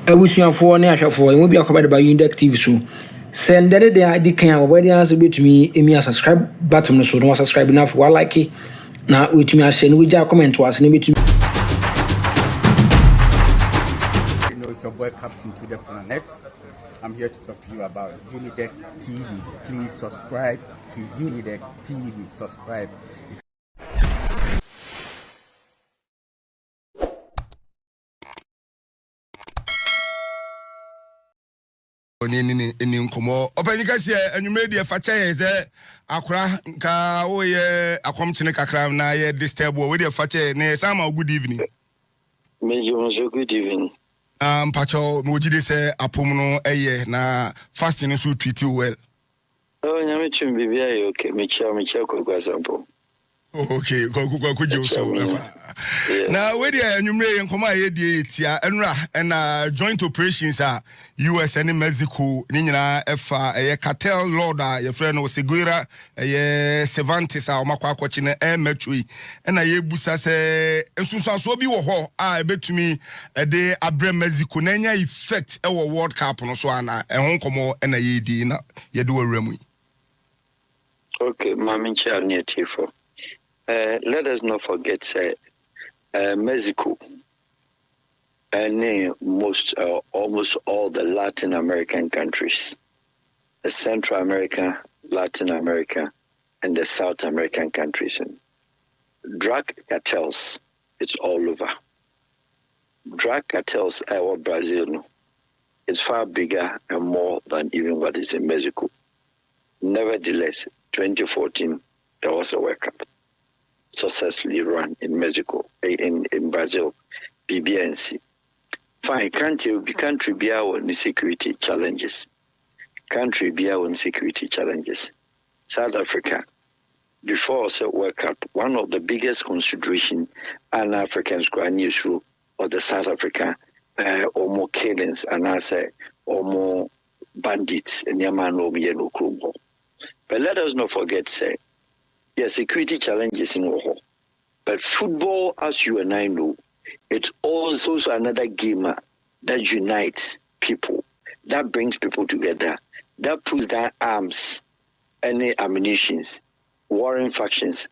Abusuafo ne ahwefo e mo bia kwaba de ba Undeck TV so send the dey kan obodi answer betumi emi subscribe button no so no subscribe na for like na wetumi a share no we comment was ne betumi. You know, it's your boy Captain to the Planet. I'm here to talk to you about Undeck TV. Please subscribe to Undeck TV. Subscribe. Ni nkomo openika se anwumre de fa che ze akora nka wo ye akomchene kakra na ye disturb wo de fa che ne sama good evening. Mencho, good evening. Pacho mo jide se apom no eye na fasting so treat you well. Oh, nyame chum bibia ye okay. Me cha kwa sample. Okay, go so now we dey anwumre nkoma ye die tia enra na joint operations US and Mexico ni nyina efa cartel lord ye friend no Seguera Cervantes omakwa akwachi na Mencho na ye busa se ensunsuaso bi wo ho ebetumi de abre Mexico na nya effect e wo World Cup no so ana ehon komo na ye di na ye do awramu. Okay, mamincha near Tifo. Let us not forget, Mexico and almost all the Latin American countries, the Central America, Latin America, and the South American countries. And drug cartels, it's all over. Drug cartels, our Brazil, it's far bigger and more than even what is in Mexico. Nevertheless, 2014, there was a World Cup successfully run in Mexico, in Brazil, BBNC. Fine, country be our security challenges. Country be our security challenges. South Africa, before the World Cup, one of the biggest consideration an Africans going through or the South Africa or more killings and I say or more bandits in Yaman or Yellow Krubo. But let us not forget, say, yes, security challenges in Oho. But football, as you and I know, it's also another game that unites people, that brings people together, that puts down arms, any ammunitions, warring factions,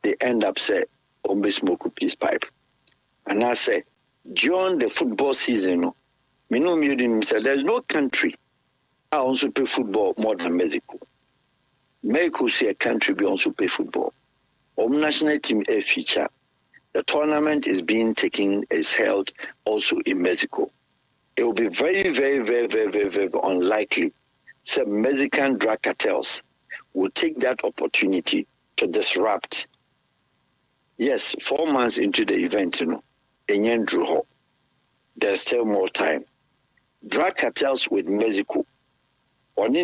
they end up say, "Ombe smoke peace pipe." And I say, during the football season, there's no country that also play football more than Mexico. Mexico see a country be also play football. National team a feature. The tournament is held also in Mexico. It will be very, very, very, very, very, very unlikely some Mexican drug cartels will take that opportunity to disrupt. Yes, 4 months into the event, there's still more time. Drug cartels with Mexico. When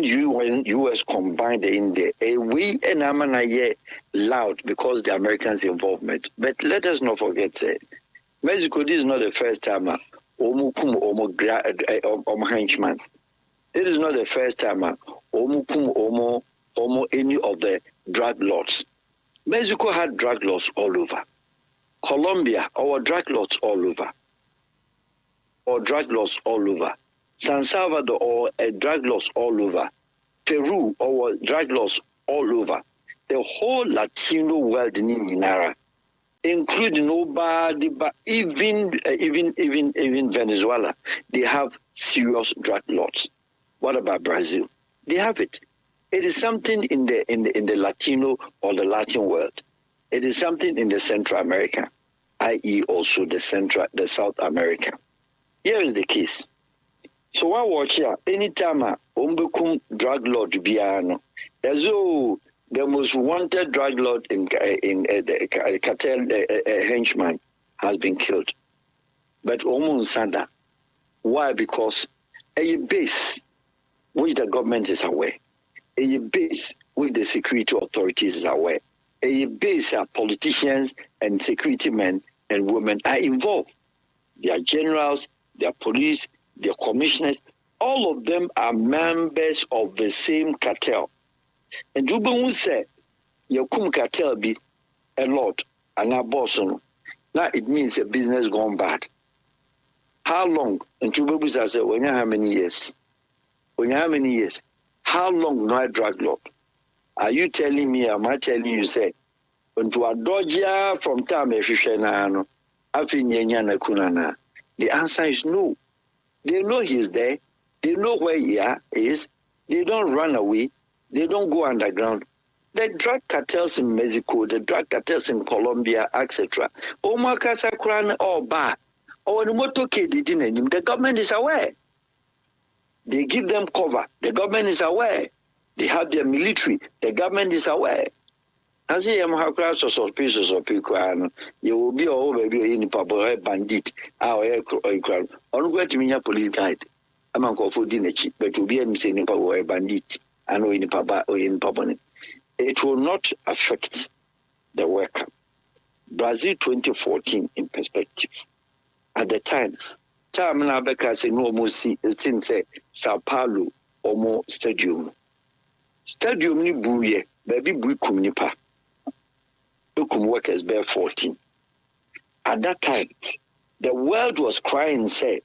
US combined in there, we and Amana loud because the Americans' involvement. But let us not forget, Mexico, this is not the first time henchman. This is not the first time any of the drug lords. Mexico had drug lords all over. Colombia, our drug lords all over. Or drug lords all over. San Salvador, or drug lords all over. Peru, or drug lords all over. The whole Latino world in Inara, including nobody, but even Venezuela, they have serious drug lords. What about Brazil? They have it. It is something in the Latino or the Latin world. It is something in the Central America, i.e. also the South America. Here is the case. So I watch here, anytime umbekum drug lord biano, there's the most wanted drug lord in the cartel henchman has been killed. But Sanda, why? Because a base which the government is aware, a base which the security authorities is aware, a base politicians and security men and women are involved. Their generals, their police, their commissioners, all of them are members of the same cartel. And Juba will say, Yakum cartel be a lot, and a boss. Now it means a business gone bad. How long? And two babies I said, when you how many years? When you how many years? How long no drug lord? Are you telling me, am I telling you, say, when to a dodger from time if you share na kunana? The answer is no. They know he's there. They know where he is. They don't run away. They don't go underground. The drug cartels in Mexico, the drug cartels in Colombia, etc. The government is aware. They give them cover. The government is aware. They have their military. The government is aware. As you have crowds of pieces of people, you will be all baby in the bandit. Our crowd. On where to me, police guide. I'm going to for dinner cheap, but to be a missing power bandit. I know in Papa or in Paboni. It will not affect the worker. Brazil 2014 in perspective. At the time Nabeka say no more see since Sao Paulo or more stadium. Stadium ni buye, baby buikum nipa. Buikum workers bear 14. At that time, the world was crying, said,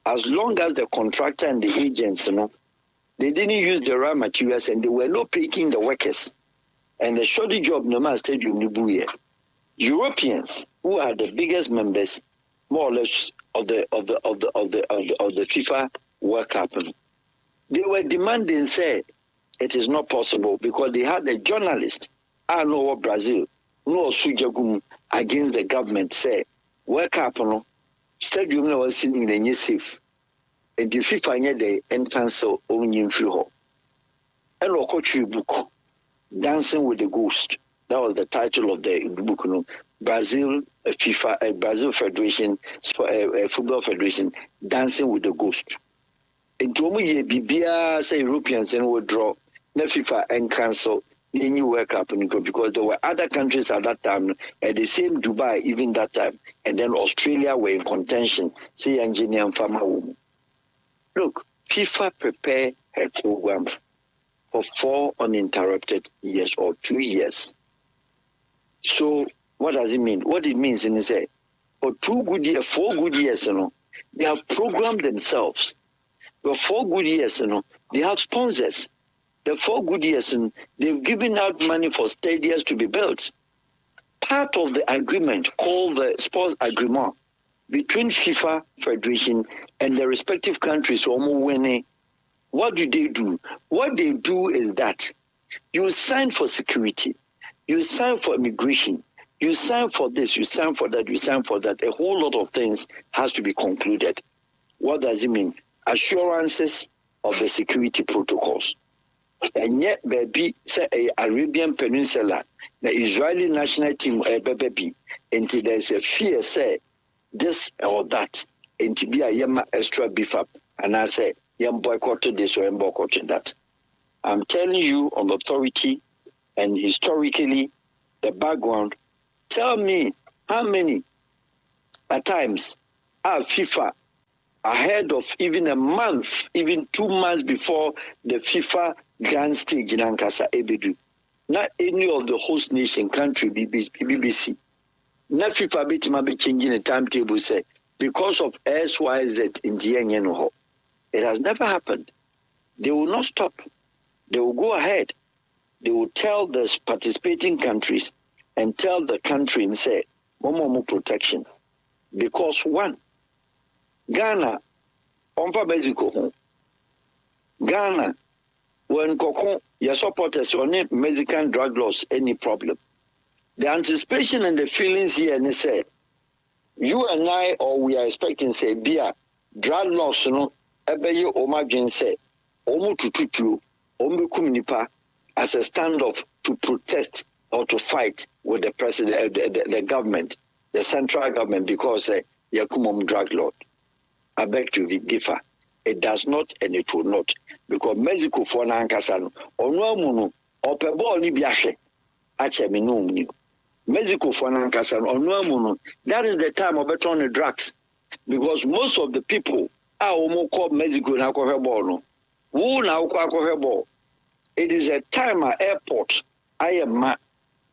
as long as the contractor and the agents, they didn't use the raw materials and they were not paying the workers. And the shortage of normal stadium ni buye. Europeans, who are the biggest members, more or less of the FIFA World Cup, they were demanding, say, it is not possible because they had a journalist, I know what Brazil, no sujagum against the government, say, World Cup, stadium was sitting in a safe. And the FIFA had the entrance only free hall. And a book, Dancing with the Ghost. That was the title of the book. Brazil FIFA, Brazil Federation, Football Federation, Dancing with the Ghost. In Tomo Bibia, say Europeans and would draw the FIFA and cancel the new World Cup because there were other countries at that time, at the same Dubai, even that time, and then Australia were in contention, CJNG and Farmer. Look, FIFA prepared her program for 4 uninterrupted years or 2 years. So what does it mean? What it means is that for 4 good years, they have programmed themselves. For 4 good years, they have sponsors. The 4 good years, they've given out money for stadiums to be built. Part of the agreement called the sports agreement between FIFA Federation and the respective countries, what do? What they do is that you sign for security. You sign for immigration. You sign for this, you sign for that, you sign for that. A whole lot of things has to be concluded. What does it mean? Assurances of the security protocols. And yet, baby, say a Arabian Peninsula, the Israeli national team, baby, until there's a fear, say this or that, and to be a yama extra beef up, and I say, yam boycotted this or yam boycotted that. I'm telling you on authority and historically, the background. Tell me how many at times are FIFA ahead of even a month, even 2 months before the FIFA grand stage in Ankasa Ebedu. Not any of the host nation country BBC. Not FIFA be changing the timetable say because of SYZ in GNG. It has never happened. They will not stop. They will go ahead. They will tell the participating countries and tell the country and say, more protection. Because one, Ghana, on Mexico, Ghana, when Kokon, your supporters on Mexican drug laws, any problem. The anticipation and the feelings here, and they say, you and I, or we are expecting, say, Bia, drug laws, Ebeye Omagin say, Omu tututu, Omu Kumnipa, as a standoff to protest or to fight with the president, the government, the central government, because Yakumom drug lord. I beg to differ. It does not and it will not. Because Mexico for Nankasano, or no mono, or Pebo ni biashe, Achemino. Mexico for Nankasano, or no mono. That is the time of better on the drugs. Because most of the people are almost called Mexico in alcohol. Who now alcohol? It is a time at airport. I am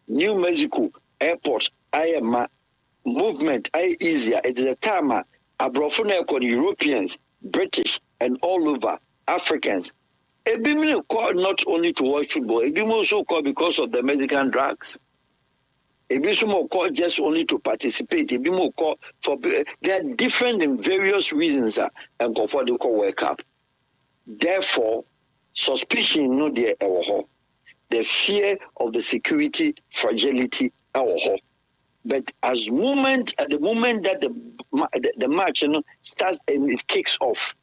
New Mexico airport. I am movement. I easier. It is a time Abrofuna Europeans, British, and all over Africans. Ebimi called not only to watch football, Ebimi also called because of the Mexican drugs. Ebimi called just only to participate. Ebimi called for they are different in various reasons and for the World Cup. Therefore, suspicion no there the fear of the security fragility but at the moment that the match starts and it kicks off,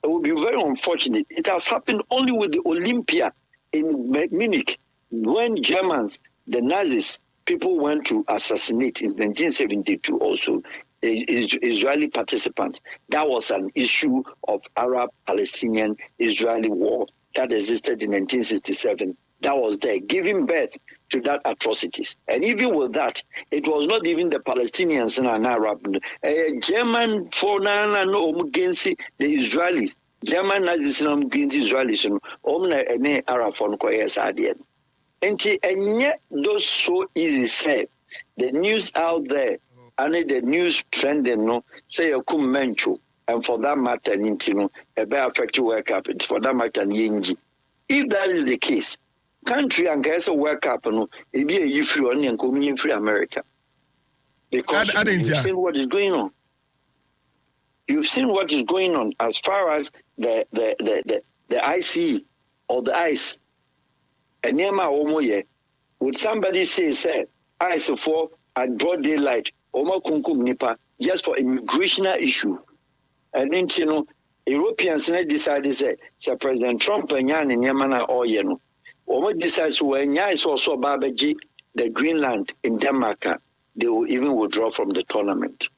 it will be very unfortunate. It has happened only with the Olympia in Munich when Germans, the Nazis, people went to assassinate in 1972 also Israeli participants. That was an issue of Arab-Palestinian-Israeli war that existed in 1967. That was there, giving birth to that atrocities. And even with that, it was not even the Palestinians and an Arab. German foreign against the Israelis. German Nazis against Israelis. And Arab foreign. And yet, those so easy say. The news out there, and the news trending, no, say you come Mencho, and for that matter, a better affect your World Cup, for that matter, lling. If that is the case, country and guys a World Cup, no, it be a you free only and coming free America. Because you've seen what is going on. You've seen what is going on as far as the IC or the ICE. And would somebody say ICE for at broad daylight, just for immigrational issue? And then, Europeans decided say President Trump and Yan and Yamana or Yeno. Or decides when is also Babaji, the Greenland in Denmark, they will even withdraw from the tournament.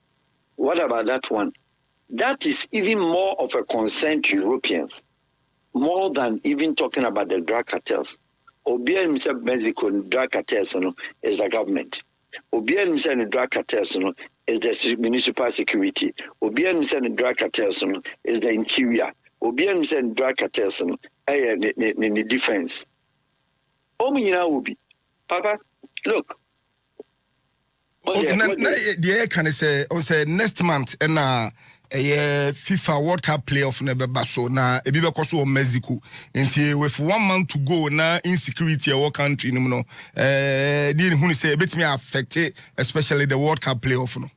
What about that one? That is even more of a concern to Europeans, more than even talking about the drug cartels. Obia himself Mexico drug cartels is the government. Obia himself drug cartels is the municipal security. Obia himself drug cartels is the interior. Obia himself drug cartels in the defense. Will be Papa, look. Okay, the can say next month and FIFA World Cup playoff never so na ebi be koso Mexico nti with 1 month to go na insecurity in our country no didn't who say betimi affect especially the World Cup playoff no.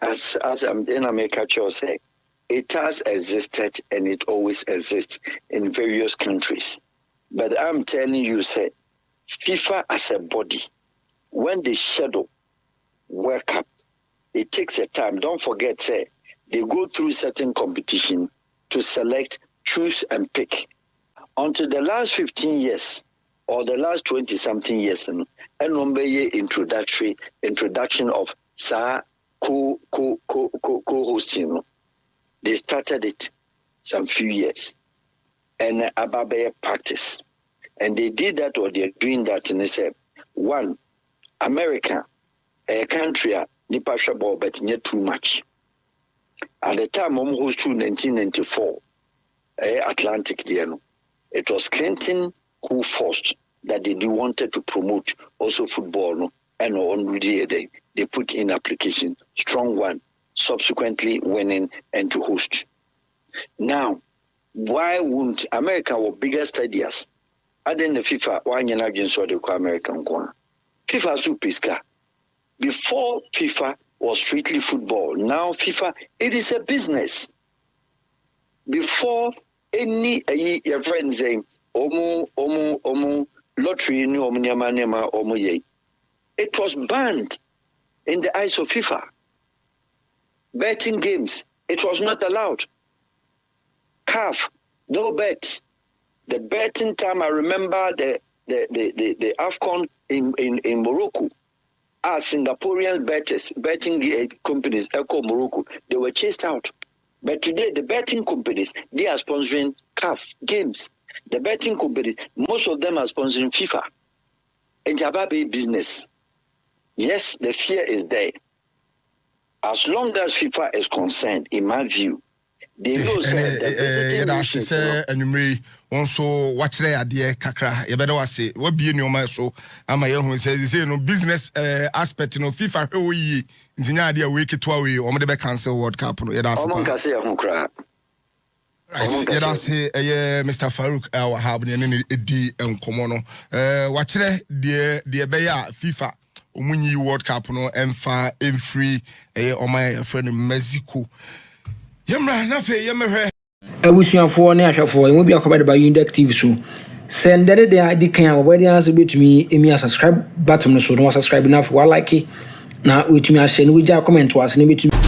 As I'm in America say it has existed and it always exists in various countries, but I'm telling you say FIFA as a body when they schedule World Cup it takes a time. Don't forget say they go through certain competition to select, choose, and pick. Until the last 15 years or the last 20-something years, and introduction of co-hosting. They started it some few years, and Ababe practice, and they did that or they're doing that, and they said, one, America, a country, nipa shabo, but not too much. At the time, almost to 1994, Atlantic, it was Clinton who forced that they wanted to promote also football, and they put in application, strong one, subsequently winning and to host. Now, why wouldn't America or bigger stadiums? I didn't the FIFA, why you're not against what they call American corner? FIFA Super. Before FIFA was strictly football. Now FIFA, it is a business. Before any your friends saying omu lottery ni omu ye, it was banned in the eyes of FIFA. Betting games, it was not allowed. CAF, no bets. The betting time, I remember the AFCON in Morocco. As Singaporean betting companies, Echo Morocco, they were chased out. But today, the betting companies, they are sponsoring CAF games. The betting companies, most of them are sponsoring FIFA. And Jababe business. Yes, the fear is there. As long as FIFA is concerned, in my view, They know say that say anumre won so watch there ade kakra ye better wase what be no ma so ama ye hu say no business aspect no FIFA hwe yi ntinya ade we keto we o mo de be cancel World Cup no ye da so ka say hu kra ye da say Mr. Farouk Al Wahab ne edi enkomo no watch there de be ya FIFA omunyi World Cup no emfa emfree o my friend Mexico Yemra na fe yemhwe abusuafo ne ahwefo emu bi akobade ba Undeck TV so send the adi kan abodi answer betumi emi subscribe button no so no subscribe na for like na wetumi a share no we ja comment was ne betumi